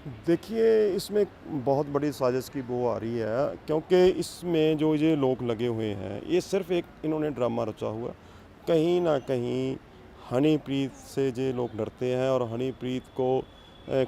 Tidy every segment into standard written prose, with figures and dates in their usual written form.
देखिए, इसमें बहुत बड़ी साज़िश की बू आ रही है क्योंकि इसमें जो ये लोग लगे हुए हैं, ये सिर्फ़ एक इन्होंने ड्रामा रचा हुआ। कहीं न कहीं हनीप्रीत से ये लोग डरते हैं और हनीप्रीत को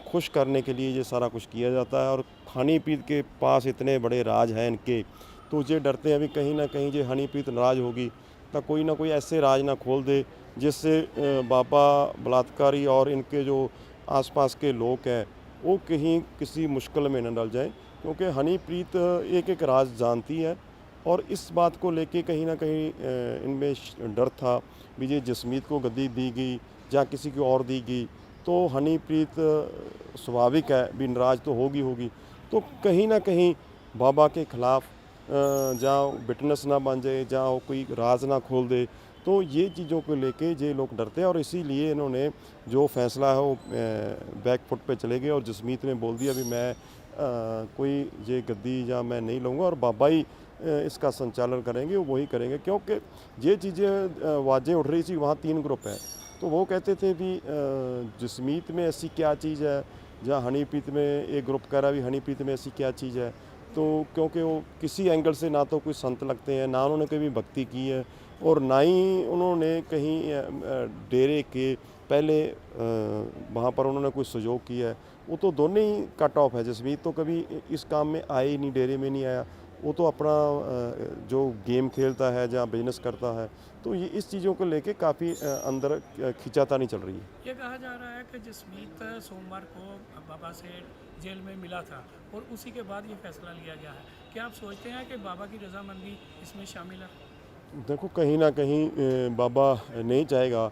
खुश करने के लिए ये सारा कुछ किया जाता है और हनीप्रीत के पास इतने बड़े राज हैं इनके, तो ये डरते हैं अभी कहीं न कहीं ये हनीप्रीत नाराज़ होगी, तो कोई ना कोई ऐसे राज ना खोल दे जिससे बाबा बलात्कारी और इनके जो आस-पास के लोग हैं वो कहीं किसी मुश्किल में न डल जाएँ क्योंकि हनीप्रीत एक-एक राज़ जानती है और इस बात को लेके कहीं न कहीं इनमें डर था भी ये जसमीत को गद्दी दी गई या किसी को और दी गई, तो हनीप्रीत स्वाभाविक है भी नाराज़ तो होगी। तो कहीं न कहीं बाबा के खिलाफ़ जहाँ विटनेस ना बन जाए, जहाँ वो कोई राज़ ना खोल दे, तो ये चीज़ों को लेके ये लोग डरते हैं और इसीलिए इन्होंने जो फ़ैसला है वो बैक फुट पे चले गए और जसमीत ने बोल दिया भी मैं कोई ये गद्दी या मैं नहीं लूँगा और बाबा ही इसका संचालन करेंगे, वो वही करेंगे क्योंकि ये चीज़ें आवाज़ें उठ रही थी वहाँ 3 ग्रुप हैं। तो वो कहते थे भी जसमीत में ऐसी क्या चीज़ है, या हनीप्रीत में एक ग्रुप कह रहा है भी हनीप्रीत में ऐसी क्या चीज़ है। तो क्योंकि वो किसी एंगल से ना तो कोई संत लगते हैं, ना उन्होंने कभी भक्ति की है और ना ही उन्होंने कहीं डेरे के पहले वहाँ पर उन्होंने कोई सहयोग किया है। वो तो दोनों ही कट ऑफ है, जसमीत तो कभी इस काम में आया ही नहीं, डेरे में नहीं आया। वो तो अपना जो गेम खेलता है, जहाँ बिज़नेस करता है। तो ये इस चीज़ों को लेके काफ़ी अंदर खींचातानी चल रही है। ये कहा जा रहा है कि जसमीत सोमवार को बाबा से जेल में मिला था और उसी के बाद ये फैसला लिया गया है। क्या आप सोचते हैं कि बाबा की रजामंदी इसमें शामिल है? देखो कहीं न कहीं बाबा नहीं चाहेगा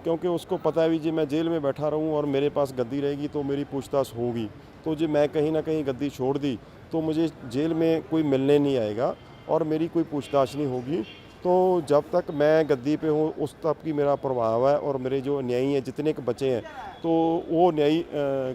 क्योंकि उसको पता है भी जी मैं जेल में बैठा रहूँ और मेरे पास गद्दी रहेगी तो मेरी पूछताछ होगी। तो जी मैं कहीं न कहीं गद्दी छोड़ दी तो मुझे जेल में कोई मिलने नहीं आएगा और मेरी कोई पूछताछ नहीं होगी। तो जब तक मैं गद्दी पे हूँ उस तक की मेरा प्रभाव है और मेरे जो न्यायी हैं जितने के बचे हैं तो वो न्यायी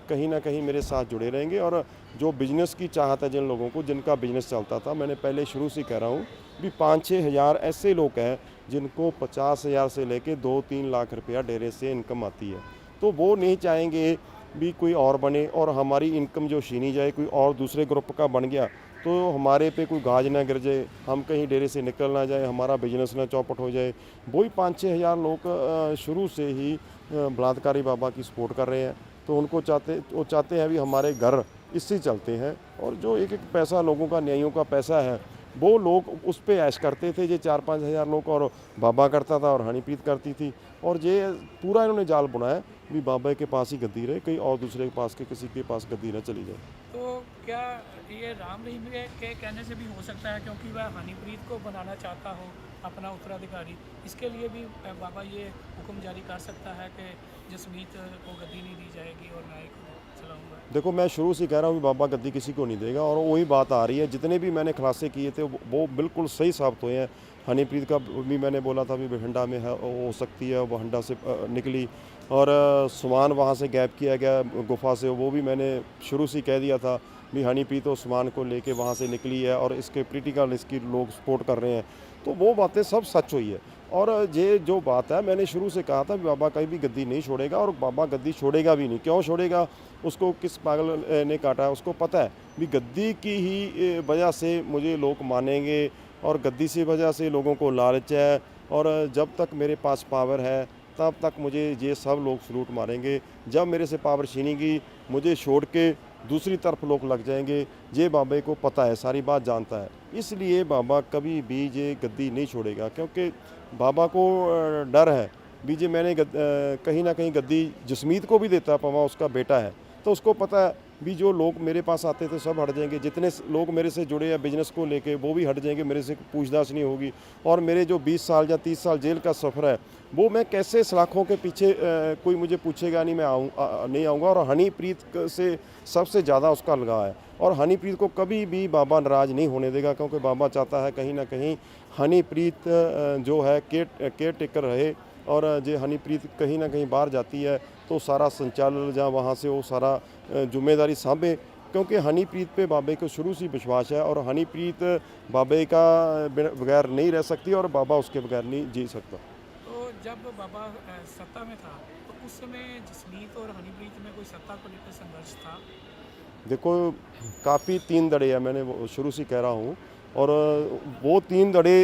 कहीं न कहीं मेरे साथ जुड़े रहेंगे और जो बिज़नेस की चाहत है जिन लोगों को जिनका बिज़नेस चलता था, मैंने पहले शुरू से कह रहा हूँ भी 5-6 हज़ार ऐसे लोग हैं जिनको 50,000 से लेके 2-3 लाख रुपया डेरे से इनकम आती है। तो वो नहीं चाहेंगे भी कोई और बने और हमारी इनकम जो छीनी जाए, कोई और दूसरे ग्रुप का बन गया तो हमारे पे कोई गाज ना गिर जाए, हम कहीं डेरे से निकल ना जाए, हमारा बिज़नेस ना चौपट हो जाए। वही 5-6 हज़ार लोग शुरू से ही बलात्कारी बाबा की सपोर्ट कर रहे हैं। तो वो चाहते हैं भी हमारे घर इससे चलते हैं और जो एक-एक पैसा लोगों का, न्यायियों का पैसा है वो लोग उस पे ऐश करते थे। ये 4-5 हज़ार लोग और बाबा करता था और हनीप्रीत करती थी और ये पूरा इन्होंने जाल बुनाया भी बाबा के पास ही गद्दी रहे, कहीं और दूसरे के पास के किसी के पास गद्दी ना चली जाए। तो क्या ये राम रहीम के कहने से भी हो सकता है, क्योंकि वह हनीप्रीत को बनाना चाहता हो अपना उत्तराधिकारी, इसके लिए भी बाबा ये हुक्म जारी कर सकता है कि जसमीत को गद्दी नहीं दी जाएगी और मैं ही चलाऊँगा? देखो मैं शुरू से कह रहा हूँ कि बाबा गद्दी किसी को नहीं देगा और वही बात आ रही है। जितने भी मैंने खुलासे किए थे वो बिल्कुल सही साबित हुए हैं। हनीप्रीत का भी मैंने बोला था भी बठिंडा में है हो सकती है, वो बठिंडा से निकली और सामान वहाँ से गायब किया गया गुफ़ा से, वो भी मैंने शुरू से कह दिया था भी हनीप्रीत और सामान को लेके वहाँ से निकली है और इसके क्रिटिकल इसकी लोग सपोर्ट कर रहे हैं। तो वो बातें सब सच हुई है और ये जो बात है मैंने शुरू से कहा था कि बाबा कहीं भी गद्दी नहीं छोड़ेगा और बाबा गद्दी छोड़ेगा भी नहीं। क्यों छोड़ेगा? उसको किस पागल ने काटा है, उसको पता है भी गद्दी की ही वजह से मुझे लोग मानेंगे और गद्दी से वजह से लोगों को लालच है और जब तक मेरे पास पावर है तब तक मुझे ये सब लोग सलूट मारेंगे। जब मेरे से पावर छीनेगी मुझे छोड़ के दूसरी तरफ लोग लग जाएंगे। ये बाबे को पता है, सारी बात जानता है। इसलिए बाबा कभी भी ये गद्दी नहीं छोड़ेगा क्योंकि बाबा को डर है भी जे कहीं न कहीं गद्दी जसमीत को भी देता पवा उसका बेटा है। तो उसको पता है भी जो लोग मेरे पास आते थे सब हट जाएँगे, जितने लोग मेरे से जुड़े हैं बिज़नेस को लेके वो भी हट जाएँगे, मेरे से पूछताछ नहीं होगी और मेरे जो 20 साल या 30 साल जेल का सफ़र है, वो मैं कैसे सलाखों के पीछे कोई मुझे पूछेगा नहीं, मैं नहीं आऊँगा और हनीप्रीत से सबसे ज़्यादा उसका लगाव है और हनीप्रीत को कभी भी बाबा नाराज़ नहीं होने देगा क्योंकि बाबा चाहता है कहीं न कहीं हनीप्रीत जो है केयर टेकर रहे और जो हनीप्रीत कहीं न कहीं बाहर जाती है तो सारा संचालन जहाँ वहाँ से वो सारा ज़िम्मेदारी साँभे क्योंकि हनीप्रीत पे बाबे को शुरू से विश्वास है और हनीप्रीत बाबे का बगैर नहीं रह सकती और बाबा उसके बगैर नहीं जी सकता। तो जब बाबा सत्ता में था तो उस समय जसमीत और हनीप्रीत में कोई सत्ता को लेकर संघर्ष था? देखो काफ़ी 3 दड़े हैं, मैंने वो शुरू से कह रहा हूँ। और वो 3 दड़े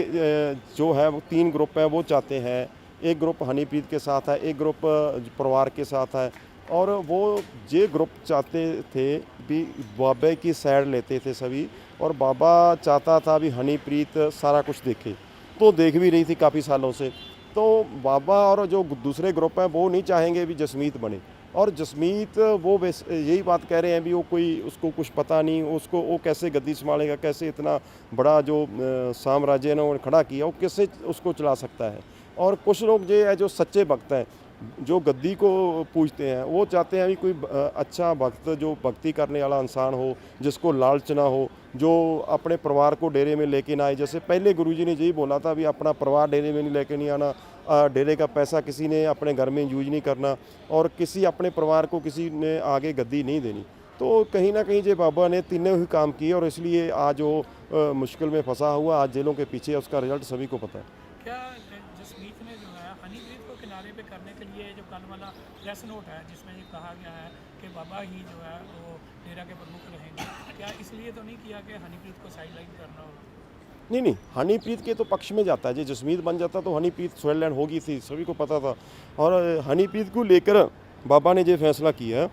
जो है वो 3 ग्रुप हैं, वो चाहते हैं। एक ग्रुप हनीप्रीत के साथ है, एक ग्रुप परिवार के साथ है। और वो ये ग्रुप चाहते थे भी बाबे की साइड लेते थे सभी। और बाबा चाहता था भी हनीप्रीत सारा कुछ देखे, तो देख भी रही थी काफ़ी सालों से। तो बाबा और जो दूसरे ग्रुप हैं वो नहीं चाहेंगे भी जसमीत बने। और जसमीत वो यही बात कह रहे हैं भी वो कोई उसको कुछ पता नहीं, उसको वो कैसे गद्दी संभालेगा, कैसे इतना बड़ा जो साम्राज्य ने उन्होंने खड़ा किया वो कैसे उसको चला सकता है। और कुछ लोग ये है जो सच्चे भक्त हैं, जो गद्दी को पूजते हैं, वो चाहते हैं भी कोई अच्छा भक्त, जो भक्ति करने वाला इंसान हो, जिसको लालच ना हो, जो अपने परिवार को डेरे में लेके ना आए। जैसे पहले गुरुजी ने यही बोला था भी अपना परिवार डेरे में नहीं लेके नहीं आना, डेरे का पैसा किसी ने अपने घर में यूज नहीं करना, और किसी अपने परिवार को किसी ने आगे गद्दी नहीं देनी। तो कहीं ना कहीं जे बाबा ने तीनों ही काम किए, और इसलिए आज वो मुश्किल में फंसा हुआ, आज जेलों के पीछे, उसका रिजल्ट सभी को पता है। क्या जसमीत ने जो है हनीप्रीत को किनारे पे करने के लिए जो कल वाला प्रेस नोट है जिसमें ये कहा गया है कि बाबा ही जो है वो डेरा के प्रमुख रहेंगे, क्या इसलिए तो नहीं किया कि हनीप्रीत को साइडलाइन करना हो? नहीं नहीं, हनीप्रीत के तो पक्ष में जाता है। जो जसमीत बन जाता तो हनीप्रीत स्विट्जरलैंड होगी थी, सभी को पता था। और हनीप्रीत को लेकर बाबा ने ये फैसला किया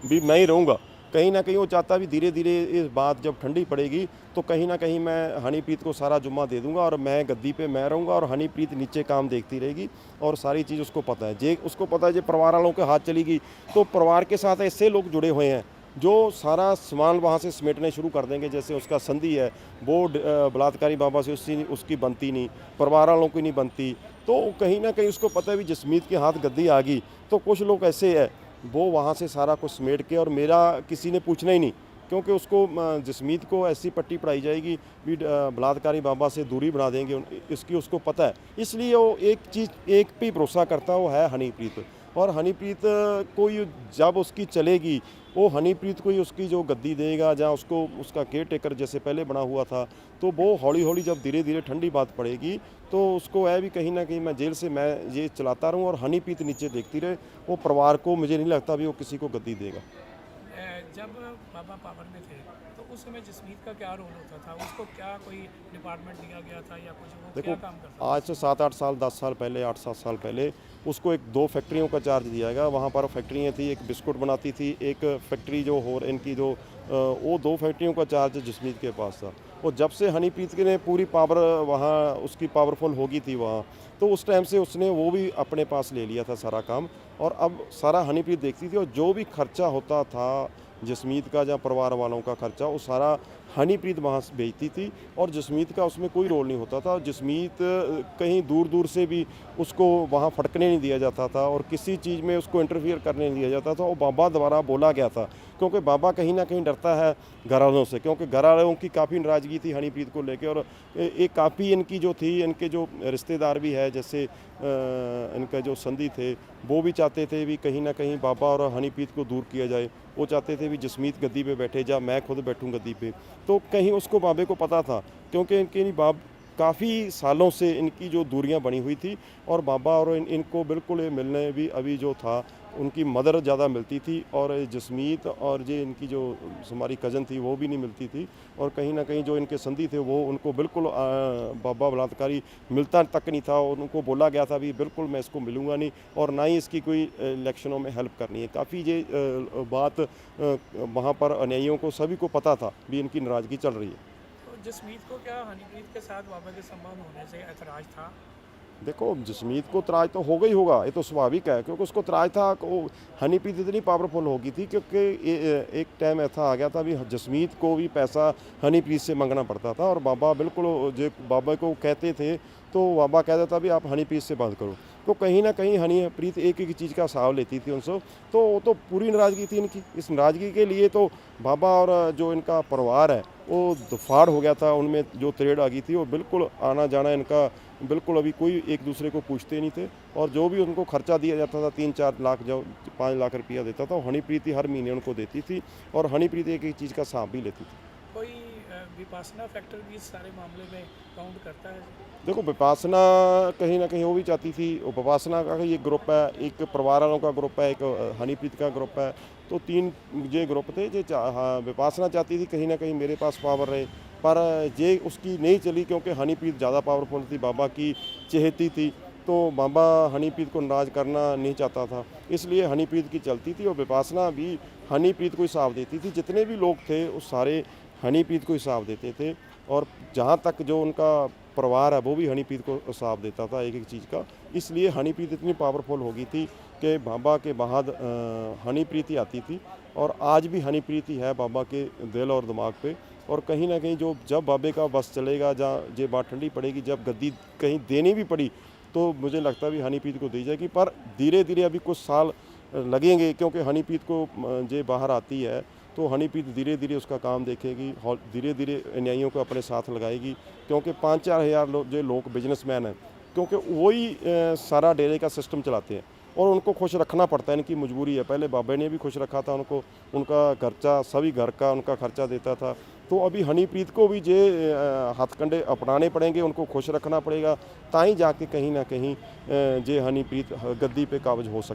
भी मैं ही रहूँगा। कहीं ना कहीं वो चाहता भी धीरे धीरे इस बात जब ठंडी पड़ेगी तो कहीं ना कहीं मैं हनीप्रीत को सारा जुम्मा दे दूंगा, और मैं गद्दी पे मैं रहूँगा, और हनीप्रीत नीचे काम देखती रहेगी। और सारी चीज़ उसको पता है, जे उसको पता है जे परिवार वालों के हाथ चलेगी तो परिवार के साथ ऐसे लोग जुड़े हुए हैं जो सारा सामान वहाँ से समेटने शुरू कर देंगे। जैसे उसका संधि है वो बलात्कारी बाबा से उसकी बनती नहीं, परिवार वालों की नहीं बनती। तो कहीं ना कहीं उसको पता है भी जसमीत के हाथ गद्दी आ गई तो कुछ लोग ऐसे है वो वहाँ से सारा कुछ समेट के, और मेरा किसी ने पूछना ही नहीं, क्योंकि उसको जसमीत को ऐसी पट्टी पढ़ाई जाएगी भी बलात्कारी बाबा से दूरी बना देंगे, इसकी उसको पता है। इसलिए वो एक पे भरोसा करता है, वो है हनीप्रीत। और हनीप्रीत को ही जब उसकी चलेगी, वो हनीप्रीत को ही उसकी जो गद्दी देगा, जहाँ उसको उसका केयर टेकर जैसे पहले बना हुआ था, तो वो हौली हौली जब धीरे धीरे ठंडी बात पड़ेगी तो उसको है भी कहीं ना कहीं मैं जेल से मैं ये चलाता रहूँ और हनीप्रीत नीचे देखती रहे। वो परिवार को मुझे नहीं लगता भी वो किसी को गद्दी देगा। जब बाबा पावर में थे तो उस समय जसमीत का क्या रोल होता था? उसको क्या कोई डिपार्टमेंट दिया गया था या कुछ, वो देखो क्या काम करता आज से 7-8 साल 10 साल पहले 8-7 साल पहले उसको 2 फैक्ट्रियों का चार्ज दिया गया। वहाँ पर फैक्ट्रियाँ थी, एक बिस्कुट बनाती थी, एक फैक्ट्री जो हो इनकी जो वो 2 फैक्ट्रियों का चार्ज जसमीत के पास था। और जब से हनीप्रीत ने पूरी पावर वहाँ उसकी पावरफुल होगी थी वहाँ, तो उस टाइम से उसने वो भी अपने पास ले लिया था सारा काम। और अब सारा हनीप्रीत देखती थी, और जो भी खर्चा होता था जसमीत का या परिवार वालों का खर्चा, वो सारा हनीप्रीत वहाँ से भेजती थी, और जसमीत का उसमें कोई रोल नहीं होता था। जसमीत कहीं दूर दूर से भी उसको वहाँ फटकने नहीं दिया जाता था, और किसी चीज़ में उसको इंटरफियर करने नहीं दिया जाता था। वो बाबा द्वारा बोला गया था, क्योंकि बाबा कहीं ना कहीं डरता है घर वालों से, क्योंकि घर वालों की काफ़ी नाराज़गी थी हनीप्रीत को लेकर। और एक काफ़ी इनकी जो थी, इनके जो रिश्तेदार भी है, जैसे इनका जो संधि थे, वो भी चाहते थे भी कहीं ना कहीं बाबा और हनीप्रीत को दूर किया जाए। वो चाहते थे भी जसमीत गद्दी पे बैठे, जा मैं खुद बैठूं गद्दी पे। तो कहीं उसको बाबे को पता था, क्योंकि इनके बाप काफ़ी सालों से इनकी जो दूरियां बनी हुई थी, और बाबा और इनको बिल्कुल ये मिलने भी अभी जो था उनकी मदर ज़्यादा मिलती थी, और जसमीत और ये इनकी जो हमारी कज़न थी वो भी नहीं मिलती थी। और कहीं ना कहीं जो इनके संधि थे वो उनको बिल्कुल बाबा बलात्कारी मिलता तक नहीं था। उनको बोला गया था भी बिल्कुल मैं इसको मिलूंगा नहीं, और ना ही इसकी कोई इलेक्शनों में हेल्प करनी है। काफ़ी ये बात वहाँ पर अन्यायियों को सभी को पता था भी इनकी नाराज़गी चल रही है। तो जसमीत को क्या हनीप्रीत के साथ बाबा के संबंध होने से ऐतराज़ था? देखो जसमीत को तराज तो होगा ही होगा, ये तो स्वाभाविक है, क्योंकि उसको तराज था। वो हनीप्रीत इतनी पावरफुल होगी थी क्योंकि एक टाइम ऐसा आ गया था भी जसमीत को भी पैसा हनीप्रीत से मांगना पड़ता था, और बाबा बिल्कुल जो बाबा को कहते थे तो बाबा कह देता भी आप हनीप्रीत से बात करो। तो कहीं ना कहीं हनीप्रीत एक एक चीज़ का साव लेती थी उनसे, तो वो तो पूरी नाराज़गी थी इनकी। इस नाराज़गी के लिए तो बाबा और जो इनका परिवार है वो दुफाड़ हो गया था, उनमें जो तरेड़ आ गई थी। वो बिल्कुल आना जाना इनका बिल्कुल अभी कोई एक दूसरे को पूछते नहीं थे, और जो भी उनको खर्चा दिया जाता था 3-4 लाख जो 5 लाख रुपया देता था, वो हनीप्रीत ही हर महीने उनको देती थी, और हनीप्रीत एक एक चीज़ का साथ भी लेती थी। कोई विपासना फैक्टर भी इस सारे मामले में काउंट करता है? देखो विपासना कहीं ना कहीं वो भी चाहती थी, वो विपासना का ये ग्रुप है, एक परिवार वालों का ग्रुप है, एक हनीप्रीत का ग्रुप है, तो तीन ये ग्रुप थे जो हाँ, विपासना चाहती थी कहीं ना कहीं मेरे पास पावर रहे, पर ये उसकी नहीं चली क्योंकि हनीप्रीत ज़्यादा पावरफुल थी, बाबा की चहेती थी, तो बाबा हनीप्रीत को नाराज़ करना नहीं चाहता था, इसलिए हनीप्रीत की चलती थी और विपासना भी हनीप्रीत को हिसाब देती थी। जितने भी लोग थे वो सारे हनीप्रीत को हिसाब देते थे, और जहाँ तक जो उनका परिवार है वो भी हनीप्रीत को हिसाब देता था एक एक चीज़ का। इसलिए हनीप्रीत इतनी पावरफुल हो गई थी कि बाबा के बाद हनीप्रीत ही आती थी, और आज भी हनीप्रीत ही है बाबा के दिल और दिमाग पे। और कहीं ना कहीं जो जब बाबे का बस चलेगा, जहाँ ये बात ठंडी पड़ेगी, जब गद्दी कहीं देनी भी पड़ी तो मुझे लगता है भी हनीप्रीत को दी जाएगी, पर धीरे धीरे अभी कुछ साल लगेंगे, क्योंकि हनीप्रीत को जे बाहर आती है तो हनीप्रीत धीरे धीरे उसका काम देखेगी, धीरे धीरे अन्यायियों को अपने साथ लगाएगी, क्योंकि 5-4 हज़ार जो लोग बिजनेसमैन हैं, क्योंकि वही सारा डेरे का सिस्टम चलाते हैं और उनको खुश रखना पड़ता है, इनकी मजबूरी है। पहले बाबे ने भी खुश रखा था उनको, उनका खर्चा सभी घर का उनका खर्चा देता था, तो अभी हनीप्रीत को भी जे हथकंडे अपनाने पड़ेंगे, उनको खुश रखना पड़ेगा, ताई जाके कहीं ना कहीं जे हनीप्रीत गद्दी पे काबिज हो सकती